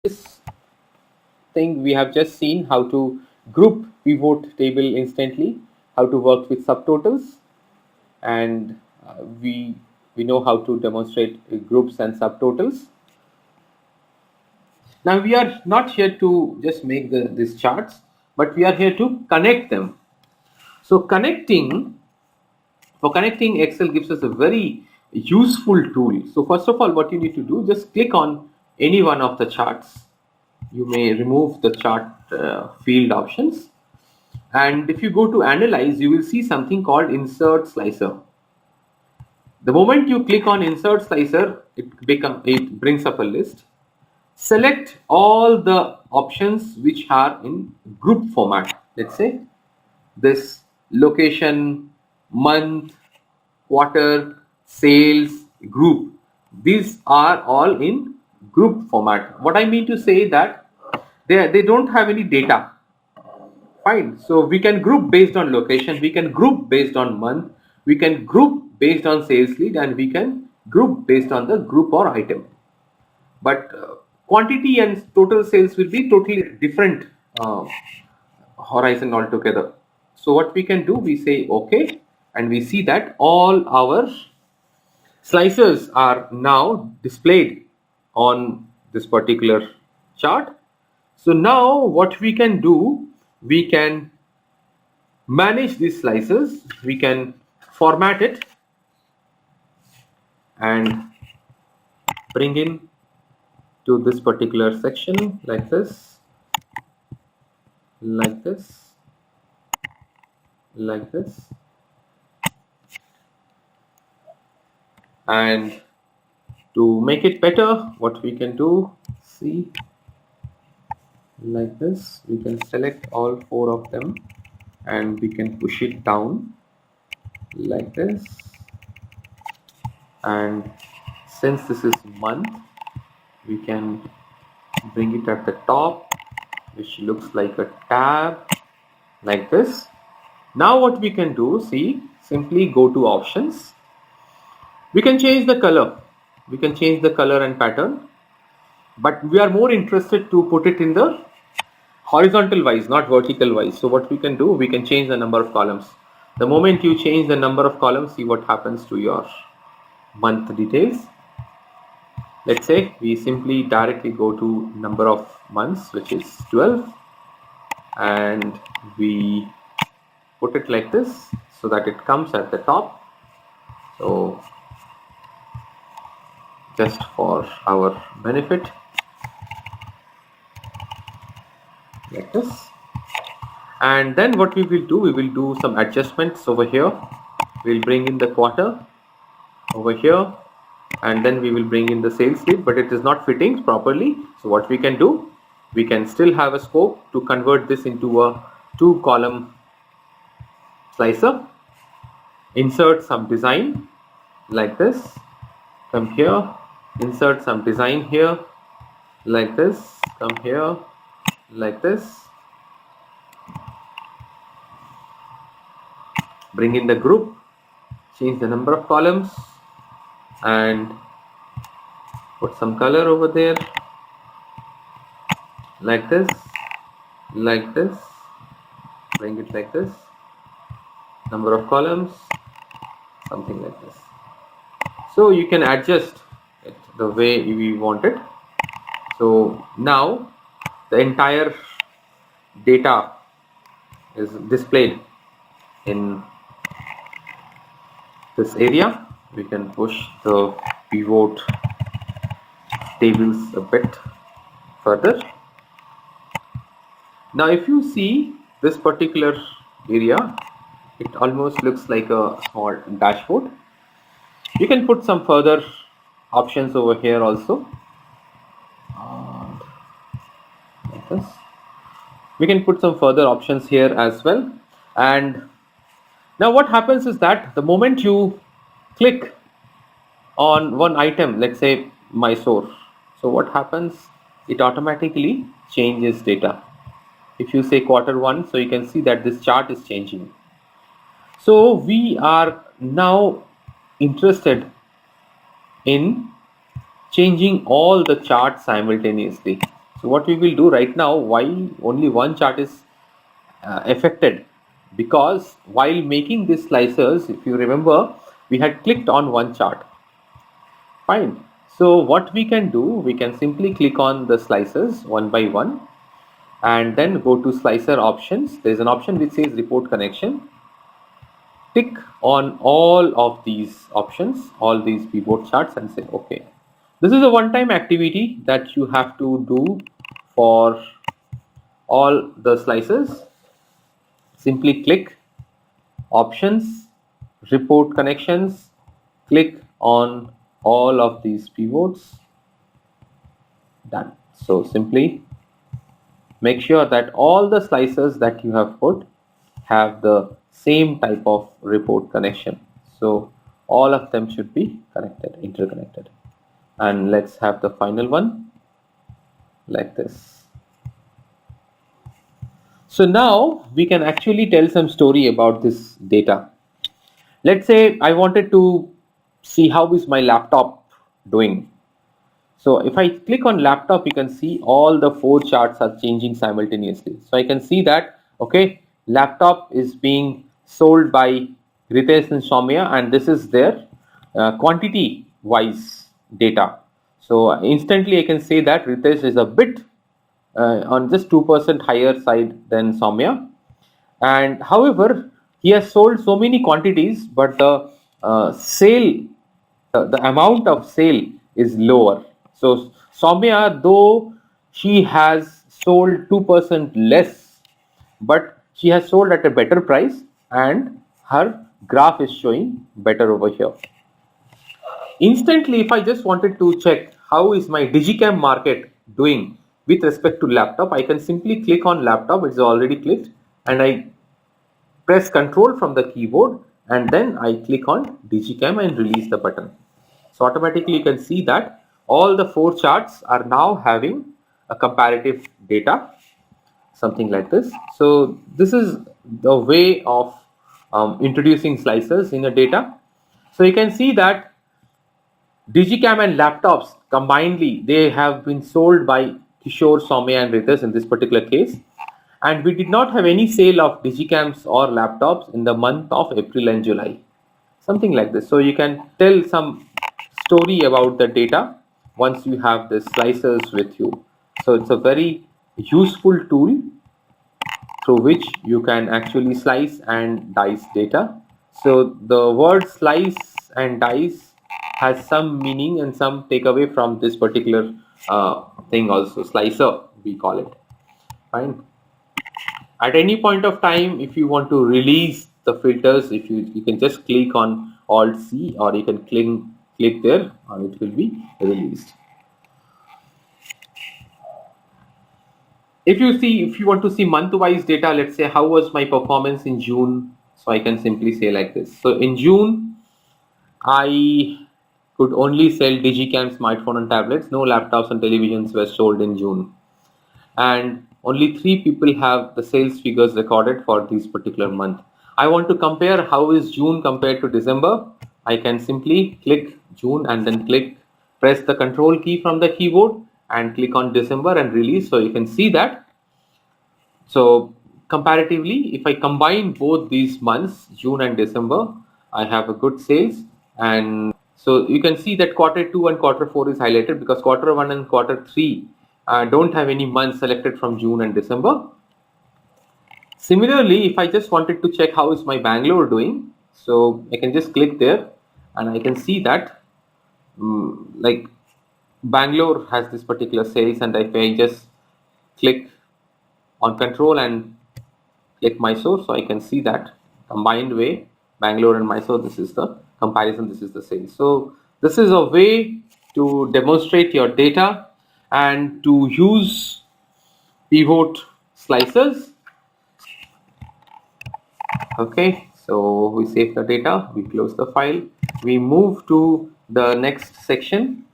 This thing we have just seen how to group pivot table instantly, how to work with subtotals, and we know how to demonstrate groups and subtotals. Now we are not here to just make these charts, but we are here to connect them. So for connecting, Excel gives us a very useful tool. So first of all, what you need to do, just click on any one of the charts. You may remove the chart field options. And if you go to analyze, you will see something called insert slicer. The moment you click on insert slicer, it brings up a list. Select all the options which are in group format. Let's say this location, month, quarter, sales, group. These are all in group format. What I mean to say that they don't have any data. Fine. So we can group based on location, we can group based on month, we can group based on sales lead, and we can group based on the group or item. But quantity and total sales will be totally different horizon altogether. So what we can do, we say okay, and we see that all our slices are now displayed on this particular chart. So now what we can do, we can manage these slices, we can format it and bring in to this particular section like this, like this, like this, and to make it better, what we can do, see, like this, we can select all 4 of them and we can push it down like this. And since this is month, we can bring it at the top, which looks like a tab like this. Now what we can do, see, simply go to options. We can change the color, we can change the color and pattern, but we are more interested to put it in the horizontal wise, not vertical wise. So what we can do, we can change the number of columns. The moment you change the number of columns, see what happens to your month details. Let's say we simply directly go to number of months, which is 12, and we put it like this so that it comes at the top. So just for our benefit, like this. And then what we will do, we will do some adjustments over here. We'll bring in the quarter over here, and then we will bring in the sales lead, but it is not fitting properly. So what we can do, we can still have a scope to convert this into a 2-column slicer. Insert some design like this, come here, insert some design here like this, come here like this, bring in the group, change the number of columns and put some color over there like this, bring it like this, number of columns, something like this. So you can adjust it the way we want it. So now the entire data is displayed in this area. We can push the pivot tables a bit further. Now if you see this particular area, it almost looks like a small dashboard. You can put some further options over here also. Like this. We can put some further options here as well. And now what happens is that the moment you click on one item, let's say Mysore, so what happens, it automatically changes data. If you say Q1, so you can see that this chart is changing. So we are now interested in changing all the charts simultaneously. So what we will do right now, why only one chart is affected, because while making these slicers, if you remember, we had clicked on one chart. Fine. So what we can do, we can simply click on the slicers one by one and then go to slicer options. There is an option which says report connection. Tick on all of these options, all these pivot charts, and say okay. This is a one-time activity that you have to do for all the slices. Simply click options, report connections, click on all of these pivots. Done. So simply make sure that all the slices that you have put have the same type of report connection. So all of them should be connected, interconnected. And let's have the final one like this. So now we can actually tell some story about this data. Let's say I wanted to see how is my laptop doing. So if I click on laptop, you can see all the 4 charts are changing simultaneously. So I can see that, okay, laptop is being sold by Ritesh and Soumya, and this is their quantity wise data. So instantly I can say that Ritesh is a bit on just 2% higher side than Soumya. And however, he has sold so many quantities, but the sale, the amount of sale is lower. So Soumya, though she has sold 2% less, but she has sold at a better price, and her graph is showing better over here. Instantly, if I just wanted to check how is my Digicam market doing with respect to laptop, I can simply click on laptop. It's already clicked, and I press Control from the keyboard, and then I click on Digicam and release the button. So automatically you can see that all the 4 charts are now having a comparative data, something like this. So this is the way of introducing slicers in a data. So you can see that Digicam and laptops combinedly, they have been sold by Kishore, Soumya and Ritesh in this particular case. And we did not have any sale of Digicams or laptops in the month of April and July. Something like this. So you can tell some story about the data once you have the slicers with you. So it's a very useful tool through which you can actually slice and dice data. So the word slice and dice has some meaning and some takeaway from this particular thing also. Slicer, we call it. Fine. At any point of time, if you want to release the filters, if you can just click on Alt C, or you can click there and it will be released. If you want to see month-wise data, let's say how was my performance in June, so I can simply say like this. So in June, I could only sell Digicam smartphone and tablets. No laptops and televisions were sold in June. And only 3 people have the sales figures recorded for this particular month. I want to compare how is June compared to December. I can simply click June and then press the control key from the keyboard and click on December and release. So you can see that. So comparatively, if I combine both these months, June and December, I have a good sales. And so you can see that quarter 2 and quarter 4 is highlighted because quarter 1 and quarter 3 don't have any months selected from June and December. Similarly, if I just wanted to check how is my Bangalore doing, so I can just click there and I can see that like Bangalore has this particular sales, and if I just click on control and click Mysore, so I can see that combined way Bangalore and Mysore, this is the comparison, this is the sales. So this is a way to demonstrate your data and to use pivot slicers. Okay, so we save the data, we close the file, we move to the next section.